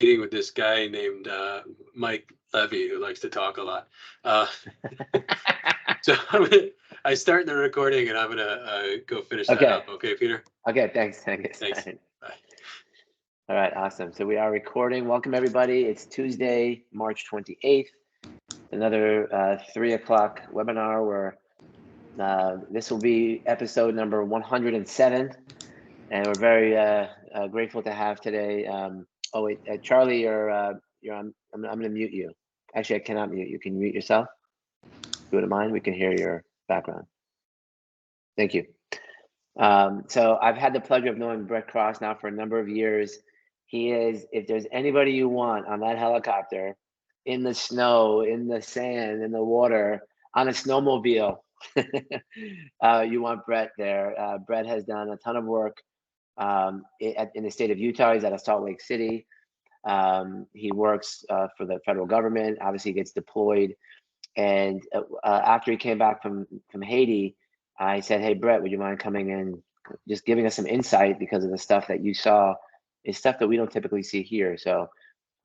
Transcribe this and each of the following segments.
meeting with this guy named Mike Levy, who likes to talk a lot. So I start the recording, and I'm gonna go finish that up. Okay, Peter? Okay, thanks. Thanks. Bye. All right, awesome. So we are recording. Welcome, everybody. It's Tuesday, March 28th. Another 3 o'clock webinar where this will be episode number 107. And we're very grateful to have today. Oh, wait, Charlie, you're on. I'm going to mute you. Actually, I cannot mute you. Can you mute yourself? If you wouldn't mind, we can hear your background. Thank you. So I've had the pleasure of knowing Brett Cross now for a number of years. He is, if there's anybody you want on that helicopter, in the snow, in the sand, in the water, on a snowmobile, you want Brett there. Brett has done a ton of work in the state of Utah. He's out of Salt Lake City. He works for the federal government. Obviously, he gets deployed. And after he came back from Haiti, I said, hey, Brett, would you mind coming in, just giving us some insight, because of the stuff that you saw is stuff that we don't typically see here. So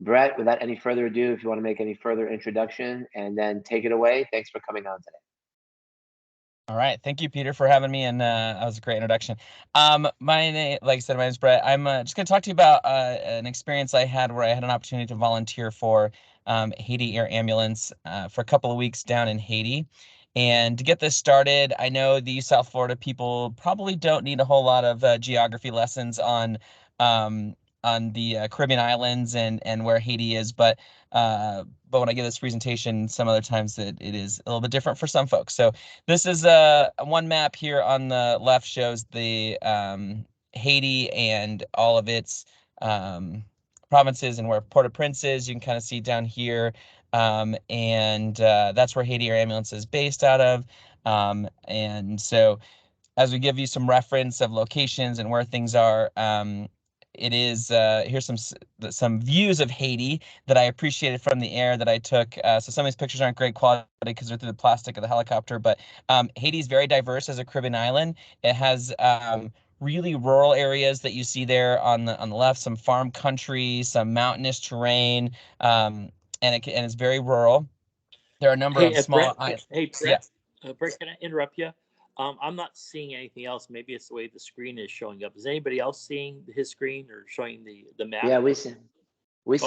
Brett, without any further ado, if you want to make any further introduction and then take it away. Thanks for coming on today. All right. Thank you, Peter, for having me. And that was a great introduction. My name, like I said, my name is Brett. I'm just going to talk to you about an experience I had where I had an opportunity to volunteer for Haiti Air Ambulance for a couple of weeks down in Haiti. And to get this started, I know the South Florida people probably don't need a whole lot of geography lessons on the Caribbean islands and where Haiti is, but when I give this presentation, some other times that it is a little bit different for some folks. So this is one map here on the left shows the Haiti and all of its provinces and where Port-au-Prince is. You can kind of see down here, and that's where Haiti Air Ambulance is based out of. And so as we give you some reference of locations and where things are, it is here's some views of Haiti that I appreciated from the air that I took. So some of these pictures aren't great quality because they're through the plastic of the helicopter, but Haiti is very diverse as a Caribbean island. It has really rural areas that you see there on the left, some farm country, some mountainous terrain, and it's very rural. There are a number of small islands. Hey, Brett. Yeah. Brett, can I interrupt you? I'm not seeing anything else. Maybe it's the way the screen is showing up. Is anybody else seeing his screen or showing the map? Yeah, we see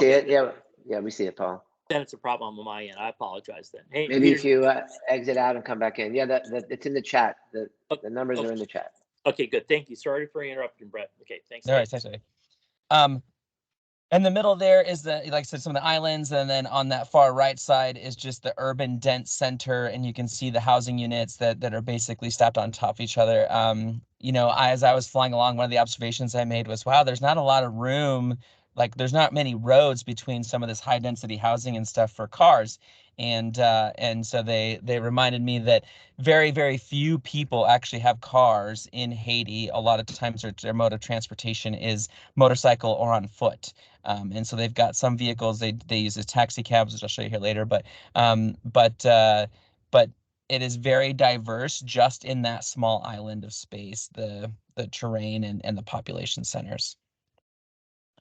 it. Yeah, we see it, Paul. Then it's a problem on my end. I apologize then. Hey, maybe if you exit out and come back in. Yeah, it's in the chat. The numbers are in the chat. Okay, good. Thank you. Sorry for interrupting, Brett. Okay, thanks. All right, thanks. In the middle there is like I said, some of the islands, and then on that far right side is just the urban dense center, and you can see the housing units that are basically stacked on top of each other. As I was flying along, one of the observations I made was, wow, there's not a lot of room. Like there's not many roads between some of this high density housing and stuff for cars. And so they reminded me that very, very few people actually have cars in Haiti. A lot of times their mode of transportation is motorcycle or on foot. And so they've got some vehicles they use as taxi cabs, which I'll show you here later. But it is very diverse just in that small island of space, the terrain and the population centers.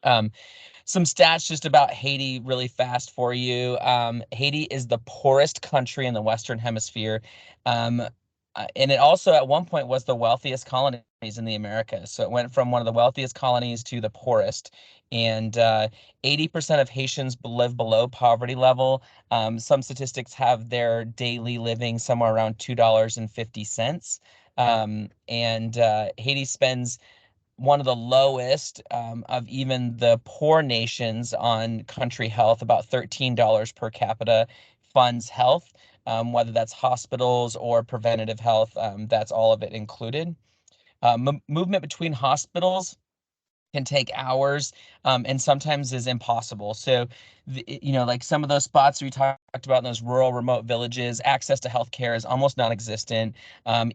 Some stats just about Haiti really fast for you. Haiti is the poorest country in the Western Hemisphere. And it also at one point was the wealthiest colonies in the Americas. So it went from one of the wealthiest colonies to the poorest. And 80% of Haitians live below poverty level. Some statistics have their daily living somewhere around $2.50. And Haiti spends one of the lowest of even the poor nations on country health, about $13 per capita funds health, whether that's hospitals or preventative health, that's all of it included. Movement between hospitals can take hours and sometimes is impossible. So, like some of those spots we talked about in those rural remote villages, access to healthcare is almost non-existent.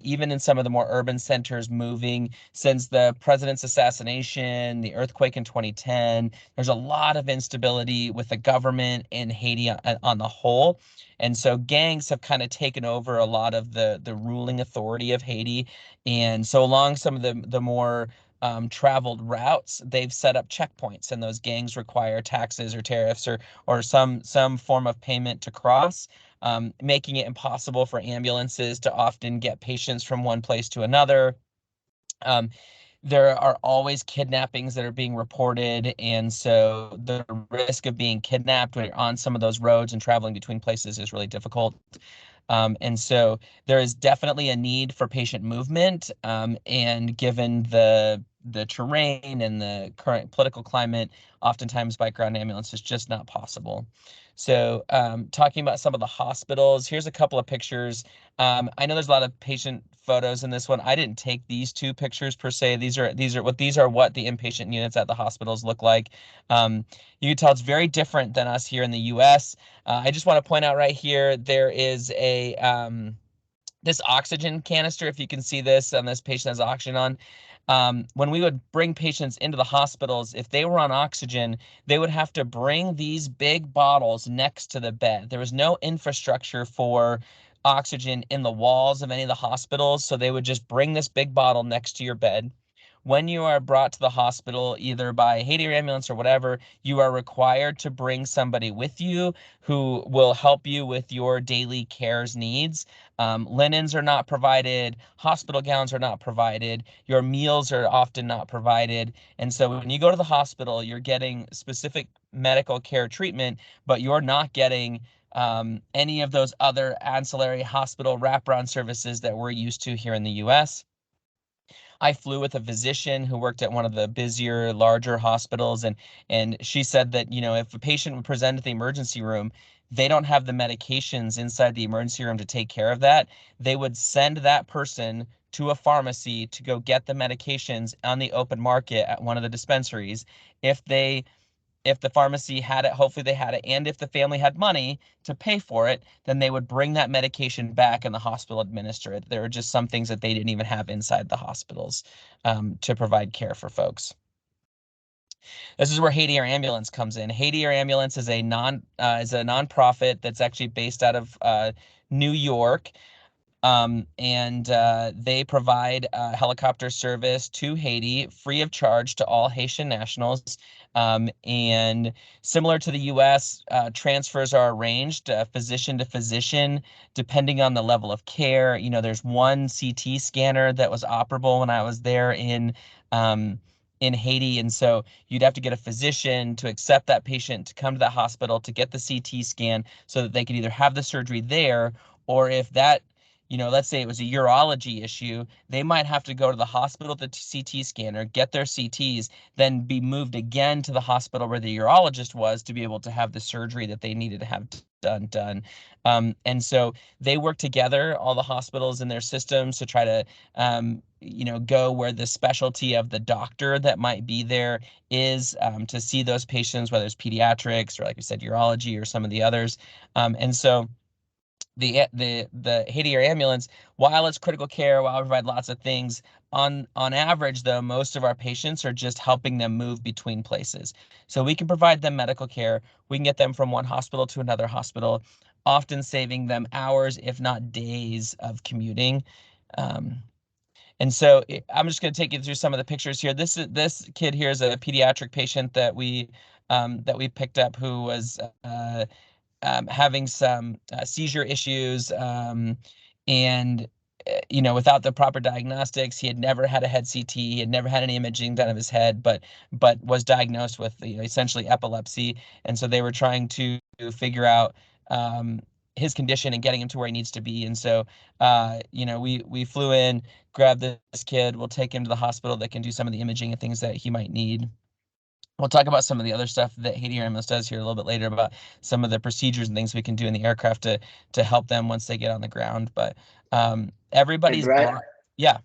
Even in some of the more urban centers moving since the president's assassination, the earthquake in 2010, there's a lot of instability with the government in Haiti on the whole. And so gangs have kind of taken over a lot of the ruling authority of Haiti. And so along some of the more traveled routes, they've set up checkpoints, and those gangs require taxes or tariffs or some form of payment to cross, making it impossible for ambulances to often get patients from one place to another. There are always kidnappings that are being reported, and so the risk of being kidnapped when you're on some of those roads and traveling between places is really difficult. And so there is definitely a need for patient movement, and given the terrain and the current political climate, oftentimes by ground ambulance is just not possible. So talking about some of the hospitals, here's a couple of pictures. I know there's a lot of patient photos in this one. I didn't take these two pictures per se. These are what the inpatient units at the hospitals look like. You can tell it's very different than us here in the U.S. I just want to point out right here, there is a this oxygen canister. If you can see this, and this patient has oxygen on. When we would bring patients into the hospitals, if they were on oxygen, they would have to bring these big bottles next to the bed. There was no infrastructure for oxygen in the walls of any of the hospitals, so they would just bring this big bottle next to your bed. When you are brought to the hospital, either by Haiti ambulance or whatever, you are required to bring somebody with you who will help you with your daily cares needs. Linens are not provided, hospital gowns are not provided, your meals are often not provided. And so when you go to the hospital, you're getting specific medical care treatment, but you're not getting any of those other ancillary hospital wraparound services that we're used to here in the US. I flew with a physician who worked at one of the busier, larger hospitals, and she said that, you know, if a patient would present at the emergency room, they don't have the medications inside the emergency room to take care of that. They would send that person to a pharmacy to go get the medications on the open market at one of the dispensaries. If the pharmacy had it, hopefully they had it, and if the family had money to pay for it, then they would bring that medication back and the hospital administer it. There are just some things that they didn't even have inside the hospitals to provide care for folks. This is where Haiti Air Ambulance comes in. Haiti Air Ambulance is a nonprofit that's actually based out of New York. And they provide helicopter service to Haiti free of charge to all Haitian nationals. And similar to the US, transfers are arranged physician to physician, depending on the level of care. You know, there's one CT scanner that was operable when I was there in Haiti. And so you'd have to get a physician to accept that patient to come to the hospital to get the CT scan so that they could either have the surgery there, or if that, you know, let's say it was a urology issue, they might have to go to the hospital, the CT scanner, get their CTs, then be moved again to the hospital where the urologist was to be able to have the surgery that they needed to have done. And so they work together, all the hospitals in their systems, to try to, you know, go where the specialty of the doctor that might be there is, to see those patients, whether it's pediatrics or, like I said, urology or some of the others. And so the Haiti Air Ambulance, while it's critical care, while we provide lots of things, on average, though, most of our patients are just helping them move between places. So we can provide them medical care. We can get them from one hospital to another hospital, often saving them hours, if not days, of commuting. And so I'm just going to take you through some of the pictures here. This kid here is a pediatric patient that we picked up who was having some seizure issues, and you know, without the proper diagnostics, he had never had a head CT, he had never had any imaging done of his head, but was diagnosed with, you know, essentially epilepsy, and so they were trying to figure out his condition and getting him to where he needs to be. And so, you know, we flew in, grabbed this kid, we'll take him to the hospital that can do some of the imaging and things that he might need. We'll talk about some of the other stuff that Haiti Air Ambulance does here a little bit later, about some of the procedures and things we can do in the aircraft to help them once they get on the ground. But everybody's brought, yeah.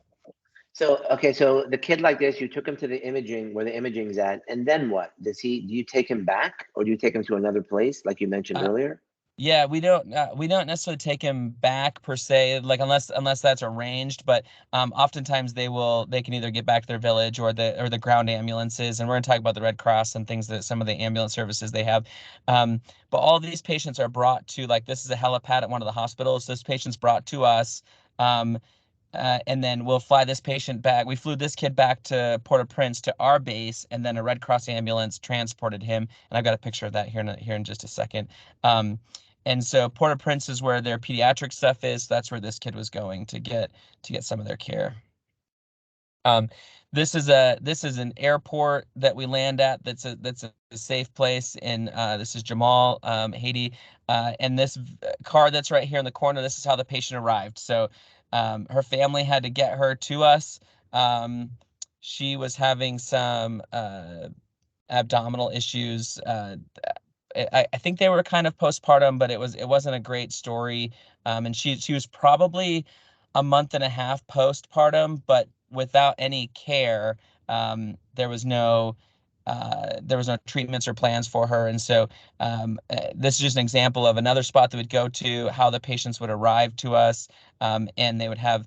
So, okay, so the kid like this, you took him to the imaging, where the imaging's at, and then what? Do you take him back, or do you take him to another place, like you mentioned earlier? Yeah, we don't necessarily take him back per se, like unless that's arranged. But oftentimes they can either get back to their village or the ground ambulances, and we're gonna talk about the Red Cross and things, that some of the ambulance services they have. But all of these patients are brought to, like, this is a helipad at one of the hospitals. This patient's brought to us. and then we'll fly this patient back. We flew this kid back to Port-au-Prince to our base, and then a Red Cross ambulance transported him. And I've got a picture of that here in just a second. And so Port-au-Prince is where their pediatric stuff is. That's where this kid was going to get some of their care. This is an airport that we land at. That's a safe place. And this is Jamal, Haiti. And this car that's right here in the corner, this is how the patient arrived. So her family had to get her to us. She was having some abdominal issues. I think they were kind of postpartum, but it wasn't a great story. And she was probably a month and a half postpartum, but without any care. There was no treatments or plans for her. And so this is just an example of another spot that would go to, how the patients would arrive to us, and they would have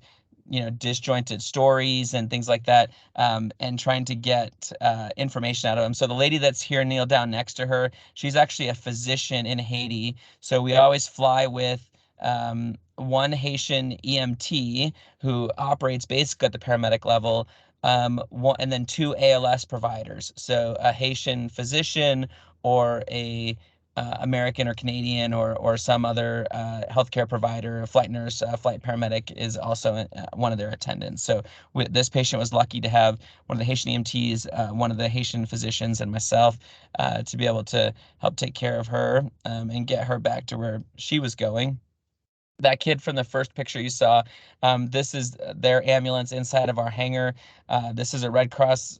disjointed stories and things like that, and trying to get information out of them. So the lady that's here, kneel down next to her, she's actually a physician in Haiti. So we always fly with one Haitian EMT who operates basically at the paramedic level, and then 2 ALS providers. So a Haitian physician or a American or Canadian or some other healthcare provider, a flight nurse, a flight paramedic is also one of their attendants. So this patient was lucky to have one of the Haitian EMTs, one of the Haitian physicians, and myself to be able to help take care of her and get her back to where she was going. That kid from the first picture you saw, this is their ambulance inside of our hangar. This is a Red Cross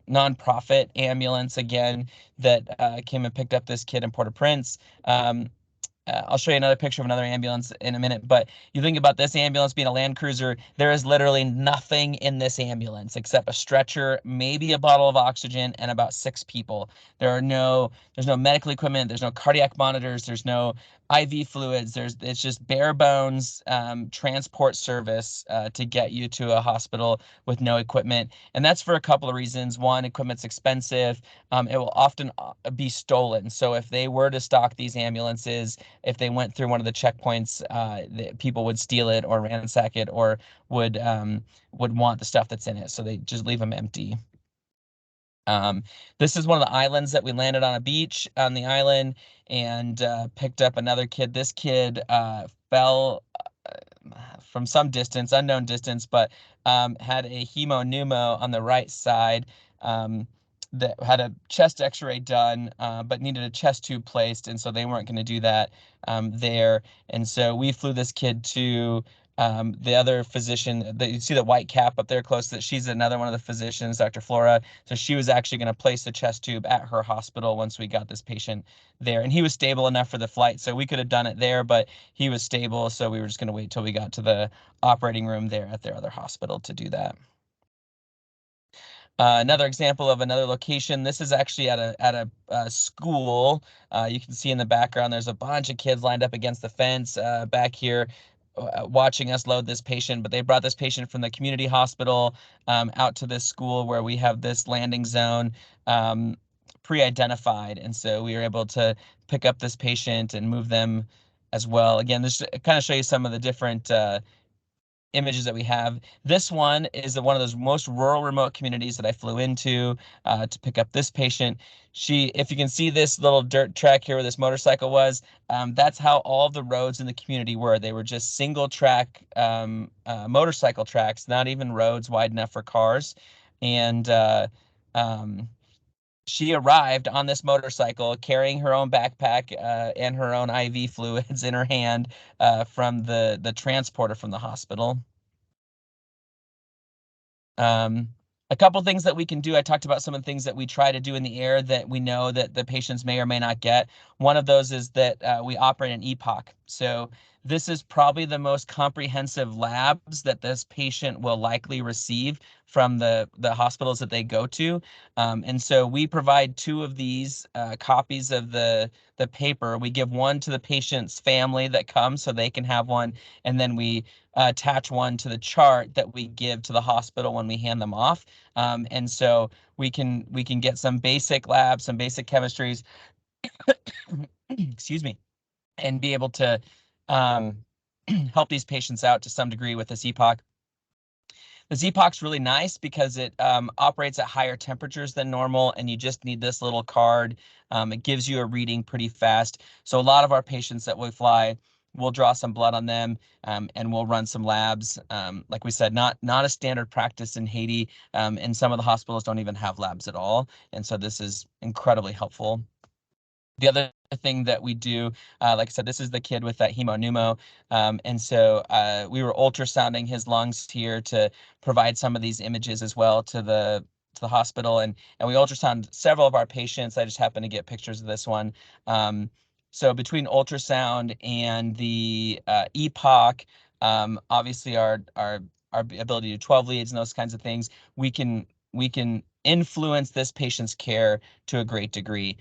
nonprofit ambulance, again, that came and picked up this kid in Port-au-Prince. I'll show you another picture of another ambulance in a minute, but you think about this ambulance being a Land Cruiser, there is literally nothing in this ambulance except a stretcher, maybe a bottle of oxygen, and about 6 people. There's no medical equipment, there's no cardiac monitors, there's no IV fluids, it's just bare bones transport service to get you to a hospital with no equipment. And that's for a couple of reasons. One, equipment's expensive. It will often be stolen. So if they were to stock these ambulances, if they went through one of the checkpoints, people would steal it or ransack it, or would want the stuff that's in it. So they just leave them empty. This is one of the islands that we landed on a beach on the island and picked up another kid. This kid fell from some distance, unknown distance, but had a hemo-pneumo on the right side. That had a chest x-ray done, but needed a chest tube placed, and so they weren't going to do that there. And so we flew this kid to the other physician. You see the white cap up there close to that. She's another one of the physicians, Dr. Flora. So she was actually going to place the chest tube at her hospital once we got this patient there. And he was stable enough for the flight, so we could have done it there, but he was stable, so we were just going to wait till we got to the operating room there at their other hospital to do that. Another example of another location. This is actually at a school. You can see in the background, there's a bunch of kids lined up against the fence back here watching us load this patient, but they brought this patient from the community hospital out to this school where we have this landing zone pre-identified. And so we were able to pick up this patient and move them as well. Again, this kind of show you some of the different images that we have. This one is one of those most rural, remote communities that I flew into to pick up this patient. If you can see this little dirt track here where this motorcycle was, that's how all the roads in the community were. They were just single track motorcycle tracks, not even roads wide enough for cars. And she arrived on this motorcycle carrying her own backpack and her own IV fluids in her hand from the transporter from the hospital. A couple things that we can do. I talked about some of the things that we try to do in the air that we know that the patients may or may not get. One of those is that we operate an EPOC. So this is probably the most comprehensive labs that this patient will likely receive from the hospitals that they go to. And so we provide 2 of these copies of the paper. We give one to the patient's family that comes so they can have one, and then we attach one to the chart that we give to the hospital when we hand them off. And so we can get some basic labs, some basic chemistries, excuse me, and be able to help these patients out to some degree with this EPOC. The Z-Poc's really nice because it operates at higher temperatures than normal, and you just need this little card. It gives you a reading pretty fast. So a lot of our patients that we fly, we'll draw some blood on them, and we'll run some labs. Like we said, not a standard practice in Haiti, and some of the hospitals don't even have labs at all. And so this is incredibly helpful. The other thing that we do, like I said, this is the kid with that hemopneumo. And so we were ultrasounding his lungs here to provide some of these images as well to the hospital. And we ultrasound several of our patients. I just happened to get pictures of this one. So between ultrasound and the EPOC, obviously our ability to do 12 leads and those kinds of things, we can influence this patient's care to a great degree.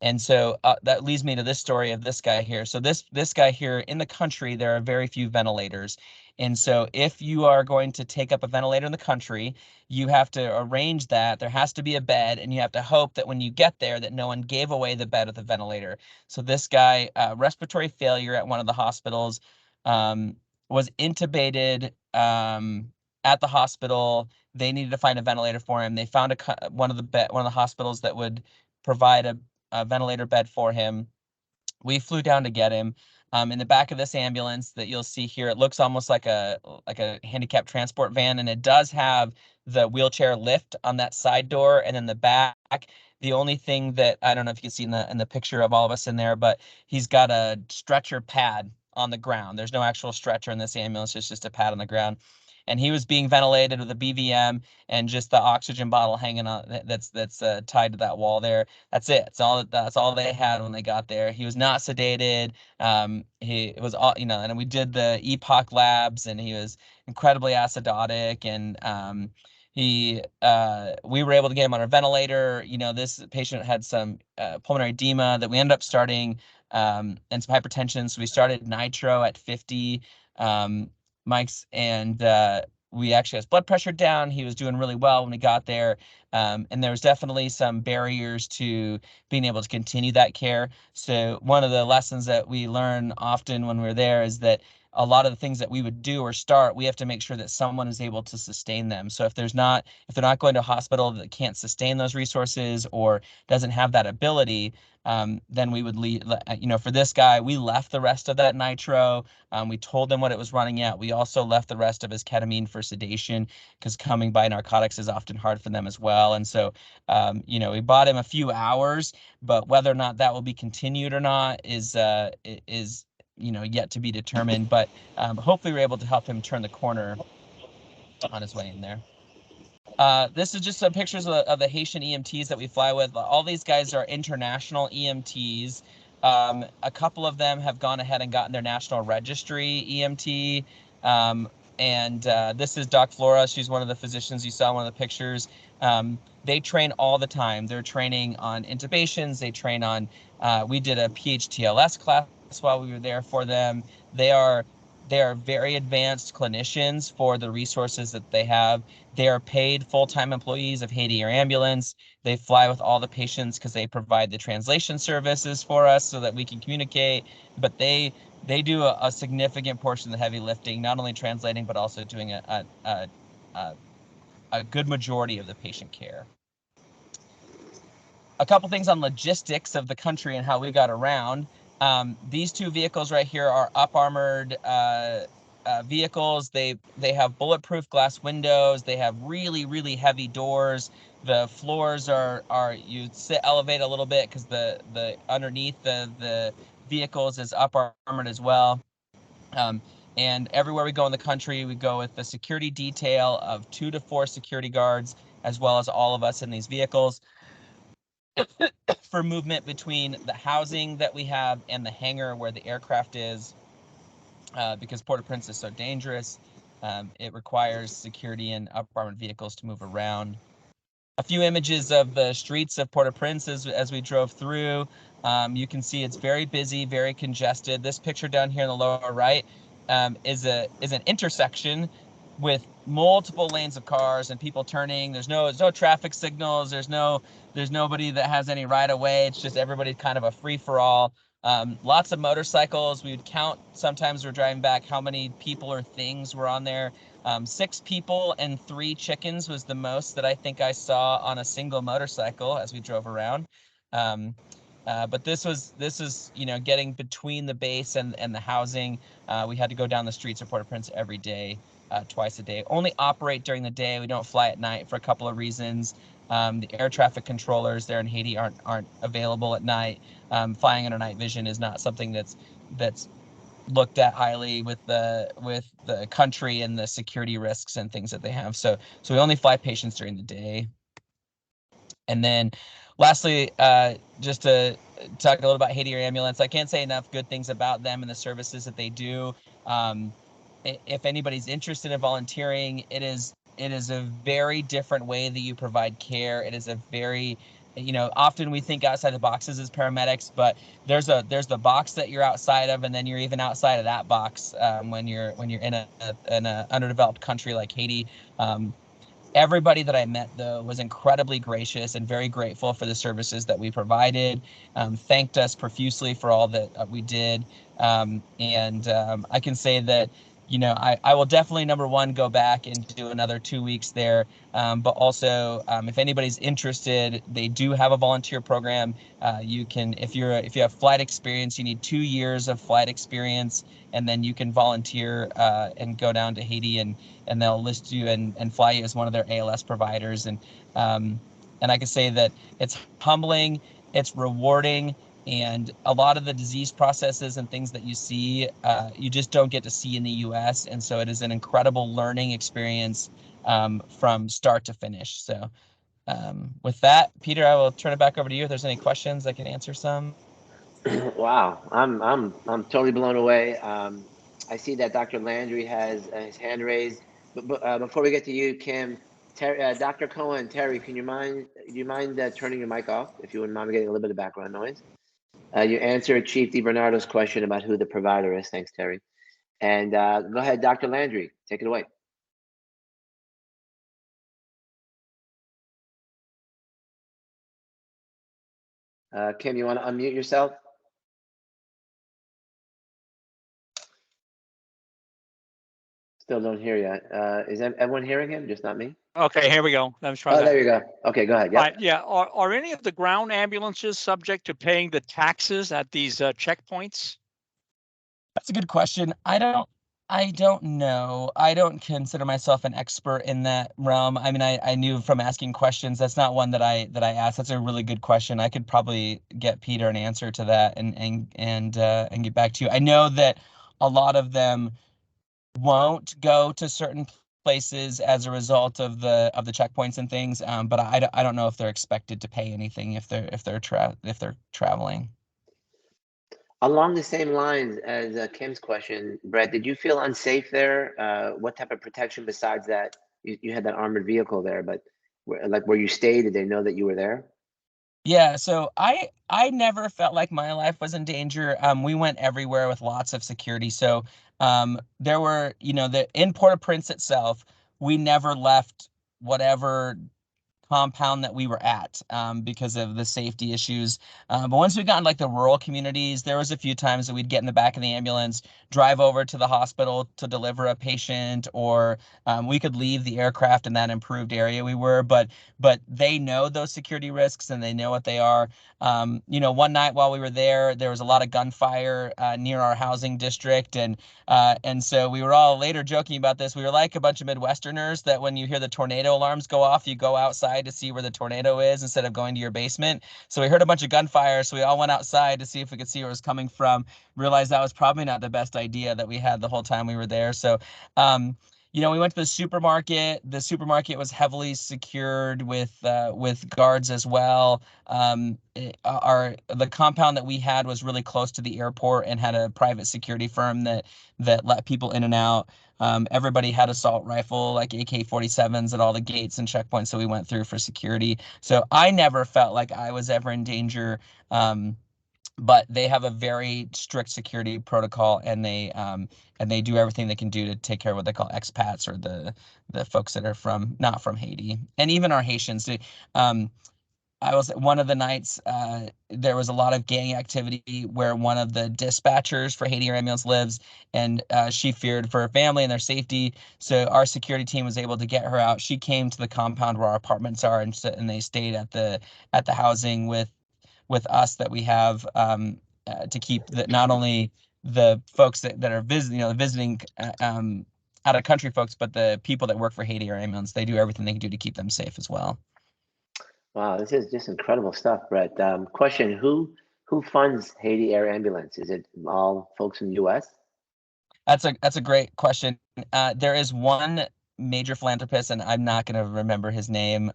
And so that leads me to this story of this guy here. So this guy here, in the country, there are very few ventilators. And so if you are going to take up a ventilator in the country, you have to arrange that. There has to be a bed, and you have to hope that when you get there that no one gave away the bed of the ventilator. So this guy, respiratory failure at one of the hospitals, was intubated at the hospital. They needed to find a ventilator for him. They found one of the hospitals that would provide a ventilator bed for him. We flew down to get him. In the back of this ambulance that you'll see here, it looks almost like a handicapped transport van, and it does have the wheelchair lift on that side door, and then the back. The only thing that I don't know if you can see in the picture of all of us in there, but he's got a stretcher pad on the ground. There's no actual stretcher in this ambulance; it's just a pad on the ground. And he was being ventilated with a BVM and just the oxygen bottle hanging on that's tied to that wall there. That's it. That's all they had when they got there. He was not sedated. It was all, and we did the EPOC labs, and he was incredibly acidotic, and we were able to get him on a ventilator. This patient had some pulmonary edema that we ended up starting, and some hypertension. So we started nitro at 50. Mike's, and we actually had his blood pressure down. He was doing really well when we got there. And there was definitely some barriers to being able to continue that care. So one of the lessons that we learn often when we're there is that a lot of the things that we would do or start, we have to make sure that someone is able to sustain them. So if they're not going to a hospital that can't sustain those resources or doesn't have that ability, then we would leave. For this guy, we left the rest of that nitro. We told him what it was running at. We also left the rest of his ketamine for sedation, because coming by narcotics is often hard for them as well. And so, we bought him a few hours, but whether or not that will be continued or not is yet to be determined. But hopefully we're able to help him turn the corner on his way in there. This is just some pictures of the Haitian EMTs that we fly with. All these guys are international EMTs. A couple of them have gone ahead and gotten their national registry EMT. And this is Doc Flora. She's one of the physicians you saw in one of the pictures. They train all the time. They're training on intubations. They train on, we did a PHTLS class while we were there for them. They are very advanced clinicians for the resources that they have. They are paid full-time employees of Haiti Air Ambulance. They fly with all the patients because they provide the translation services for us so that we can communicate. But they do a significant portion of the heavy lifting, not only translating, but also doing a good majority of the patient care. A couple things on logistics of the country and how we got around. These two vehicles right here are up-armored vehicles. They have bulletproof glass windows. They have really, really heavy doors. The floors are you sit elevate a little bit because the underneath the vehicles is up-armored as well. And everywhere we go in the country, we go with the security detail of 2 to 4 security guards, as well as all of us in these vehicles, for movement between the housing that we have and the hangar where the aircraft is, because Port-au-Prince is so dangerous. It requires security and up-armored vehicles to move around. A few images of the streets of Port-au-Prince as we drove through. You can see it's very busy, very congested. This picture down here in the lower right is an intersection with multiple lanes of cars and people turning. There's no traffic signals. There's nobody that has any right of way. It's just everybody kind of a free for all. Lots of motorcycles. We would count, sometimes we're driving back, how many people or things were on there. 6 people and 3 chickens was the most that I think I saw on a single motorcycle as we drove around. But this is, you know, getting between the base and the housing. We had to go down the streets of Port-au-Prince every day, twice a day. Only operate during the day. We don't fly at night for a couple of reasons. The air traffic controllers there in Haiti aren't available at night. Flying under night vision is not something that's looked at highly with the country and the security risks and things that they have. So we only fly patients during the day. And then lastly, just to talk a little about Haiti Air Ambulance, I can't say enough good things about them and the services that they do. If anybody's interested in volunteering, it is a very different way that you provide care. It is a very, you know, often we think outside the boxes as paramedics, but there's the box that you're outside of, and then you're even outside of that box when you're in a underdeveloped country like Haiti. Everybody that I met, though, was incredibly gracious and very grateful for the services that we provided, thanked us profusely for all that we did. I can say that, you know, I will definitely, number one, go back and do another 2 weeks there. But also, if anybody's interested, they do have a volunteer program. You can, if you have flight experience, you need 2 years of flight experience, and then you can volunteer and go down to Haiti, and they'll list you and fly you as one of their ALS providers. And I can say that it's humbling, it's rewarding, and a lot of the disease processes and things that you see, you just don't get to see in the US. And so it is an incredible learning experience from start to finish. So with that, Peter, I will turn it back over to you. If there's any questions, I can answer some. Wow, I'm totally blown away. I see that Dr. Landry has his hand raised. But before we get to you, Kim, Dr. Cohen, Terry, do you mind turning your mic off if you wouldn't mind getting a little bit of background noise? You answered Chief DiBernardo's question about who the provider is. Thanks, Terry. And go ahead, Dr. Landry, take it away. Kim, you want to unmute yourself? Still don't hear you. Is everyone hearing him? Just not me? Okay, here we go. I'm trying. Oh, there you go. Okay, go ahead. Yep. Yeah. Are any of the ground ambulances subject to paying the taxes at these checkpoints? That's a good question. I don't know. I don't consider myself an expert in that realm. I mean, I knew from asking questions. That's not one that I asked. That's a really good question. I could probably get Peter an answer to that and get back to you. I know that a lot of them won't go to certain places as a result of the checkpoints and things. But I don't know if they're expected to pay anything if they're traveling. Along the same lines as Kim's question, Brett, did you feel unsafe there? What type of protection besides that? You had that armored vehicle there, but where you stayed, did they know that you were there? Yeah, so I never felt like my life was in danger. We went everywhere with lots of security. So there were, you know, in Port-au-Prince itself, we never left whatever compound that we were at because of the safety issues. But once we got in like the rural communities, there was a few times that we'd get in the back of the ambulance, drive over to the hospital to deliver a patient, or we could leave the aircraft in that improved area we were. But they know those security risks and they know what they are. You know, one night while we were there was a lot of gunfire near our housing district, and so we were all later joking about this. We were like a bunch of Midwesterners that when you hear the tornado alarms go off, you go outside to see where the tornado is instead of going to your basement. So we heard a bunch of gunfire, so we all went outside to see if we could see where it was coming from. Realized that was probably not the best idea that we had the whole time we were there. So you know, we went to the supermarket. The supermarket was heavily secured with guards as well. The compound that we had was really close to the airport and had a private security firm that let people in and out. Everybody had assault rifle, like AK-47s at all the gates and checkpoints that we went through for security. So I never felt like I was ever in danger. But they have a very strict security protocol, and they do everything they can do to take care of what they call expats, or the folks that are not from Haiti, and even our Haitians. one of the nights there was a lot of gang activity where one of the dispatchers for Haiti Air Ambulance lives, and she feared for her family and their safety. So our security team was able to get her out. She came to the compound where our apartments are, and they stayed at the housing with us that we have, to keep not only the folks that are visiting out of country folks, but the people that work for Haiti Air Ambulance. They do everything they can do to keep them safe as well. Wow, this is just incredible stuff, Brett. Question: Who funds Haiti Air Ambulance? Is it all folks in the U.S.? That's a great question. There is one major philanthropist, and I'm not going to remember his name.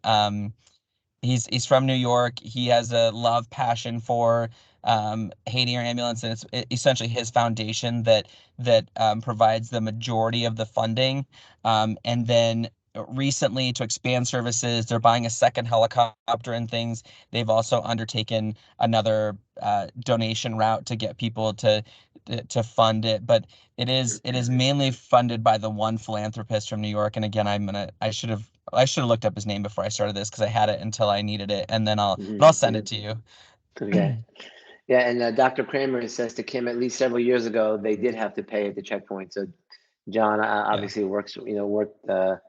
He's from New York. He has a love, passion for Haiti Air Ambulance, and it's essentially his foundation that provides the majority of the funding. And then recently, to expand services, they're buying a second helicopter and things. They've also undertaken another donation route to get people to fund it. But it is mainly funded by the one philanthropist from New York. And again, I should have looked up his name before I started this because I had it until I needed it, and then I'll send it to you. Okay. Yeah, and Dr. Kramer says to Kim, at least several years ago, they did have to pay at the checkpoint. So John obviously worked with the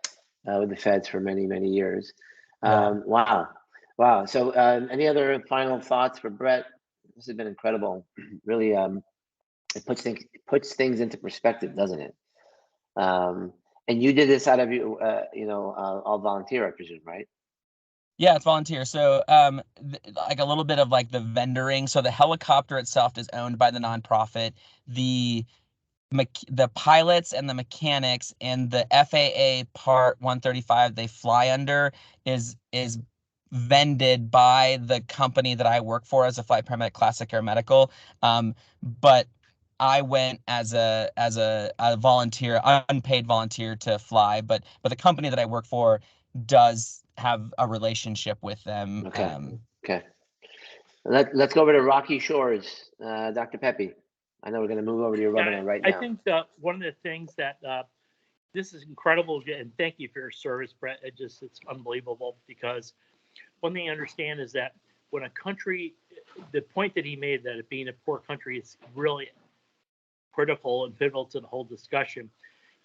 feds for many, many years. Wow. So any other final thoughts for Brett? This has been incredible. Really, it puts things into perspective, doesn't it? And you did this out of all volunteer, I presume, right? Yeah, it's volunteer. So like a little bit of like the vendoring. So the helicopter itself is owned by the nonprofit. The pilots and the mechanics and the FAA Part 135 they fly under is vended by the company that I work for as a flight paramedic, Classic Air Medical. But I went as a volunteer, unpaid volunteer to fly, but the company that I work for does have a relationship with them. Okay. Let's go over to Rocky Shores, Dr. Pepe. I know we're going to move over to your webinar right now. I think one of the things that this is incredible, and thank you for your service, Brett. It's unbelievable, because one thing I understand is that when a country, the point that he made that it being a poor country is really critical and pivotal to the whole discussion,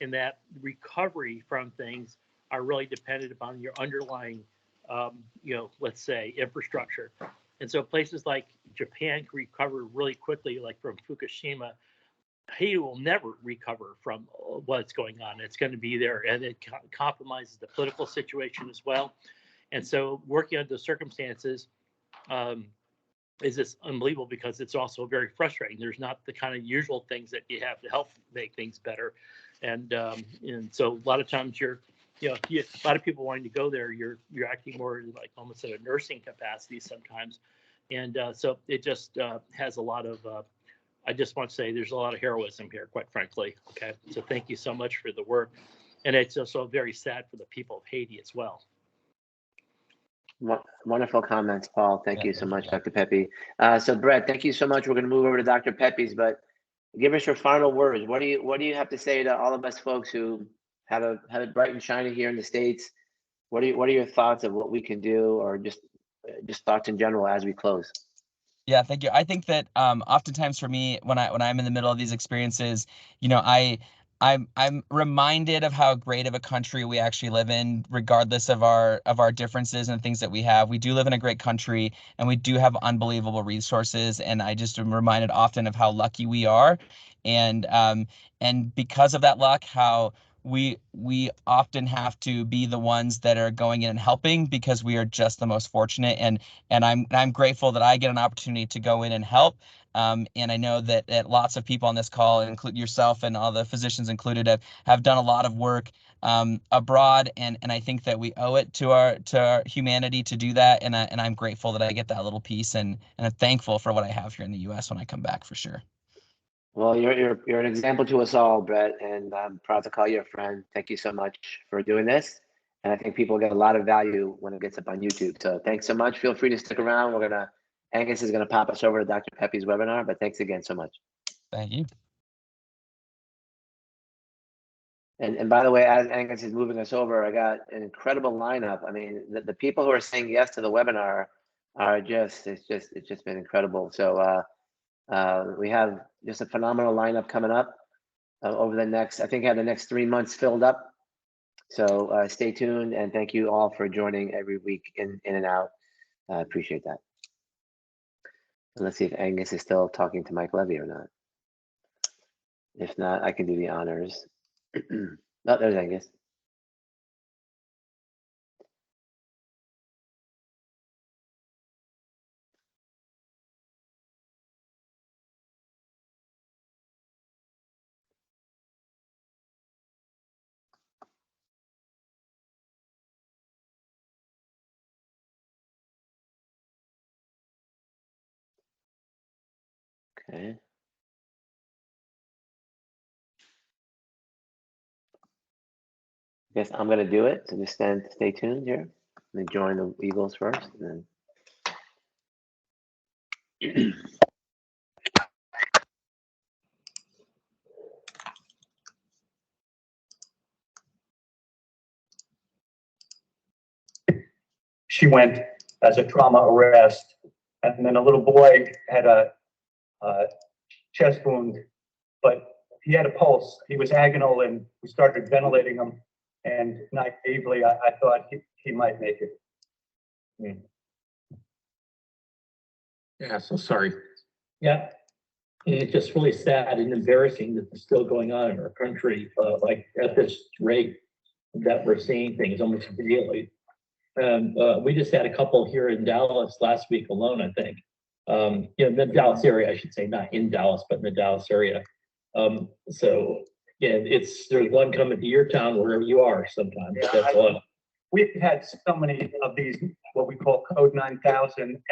in that recovery from things are really dependent upon your underlying, let's say, infrastructure. And so places like Japan can recover really quickly, like from Fukushima. Haiti will never recover from what's going on. It's going to be there, and it compromises the political situation as well. And so working under the circumstances is just unbelievable, because it's also very frustrating. There's not the kind of usual things that you have to help make things better. And so a lot of times a lot of people wanting to go there, you're acting more like almost at a nursing capacity sometimes. And so it just has a lot of, I just want to say there's a lot of heroism here, quite frankly. Okay. So thank you so much for the work. And it's also very sad for the people of Haiti as well. Wonderful comments, Paul. Thank you so much, Dr. Pepe. So Brett, thank you so much. We're going to move over to Dr. Pepe's, but give us your final words. What do you have to say to all of us folks who have it bright and shiny here in the States? What are your thoughts of what we can do, or just thoughts in general as we close? Yeah, thank you. I think that oftentimes for me, when I'm in the middle of these experiences, I'm reminded of how great of a country we actually live in, regardless of our differences and things that we have. We do live in a great country, and we do have unbelievable resources. And I just am reminded often of how lucky we are, and because of that luck, how we often have to be the ones that are going in and helping, because we are just the most fortunate. And I'm grateful that I get an opportunity to go in and help. And I know that lots of people on this call, include yourself and all the physicians included, have done a lot of work abroad, and I think that we owe it to our humanity to do that. And I'm grateful that I get that little piece, and I'm thankful for what I have here in the U.S. when I come back, for sure. Well, you're an example to us all, Brett, and I'm proud to call you a friend. Thank you so much for doing this. And I think people get a lot of value when it gets up on YouTube. So thanks so much. Feel free to stick around. Angus is going to pop us over to Dr. Pepe's webinar, but thanks again so much. Thank you. And by the way, as Angus is moving us over, I got an incredible lineup. I mean, the people who are saying yes to the webinar are it's just been incredible. So we have just a phenomenal lineup coming up over the next, I think I have the next 3 months filled up. So stay tuned, and thank you all for joining every week in and out. I appreciate that. And let's see if Angus is still talking to Mike Levy or not. If not, I can do the honors. Oh, there's Angus. Okay. I guess I'm gonna do it. So just stay tuned here. Let me join the Eagles first, and then. She went as a trauma arrest, and then a little boy had a chest wound, but he had a pulse. He was agonal, and we started ventilating him. And naively, I thought he might make it. Yeah, so sorry. Yeah. And it's just really sad and embarrassing that it's still going on in our country, like at this rate that we're seeing things almost immediately. And we just had a couple here in Dallas last week alone, I think. In the Dallas area, I should say, not in Dallas, but in the Dallas area. So yeah, there's one coming to your town wherever you are sometimes. Yeah, we've had so many of these, what we call Code 9000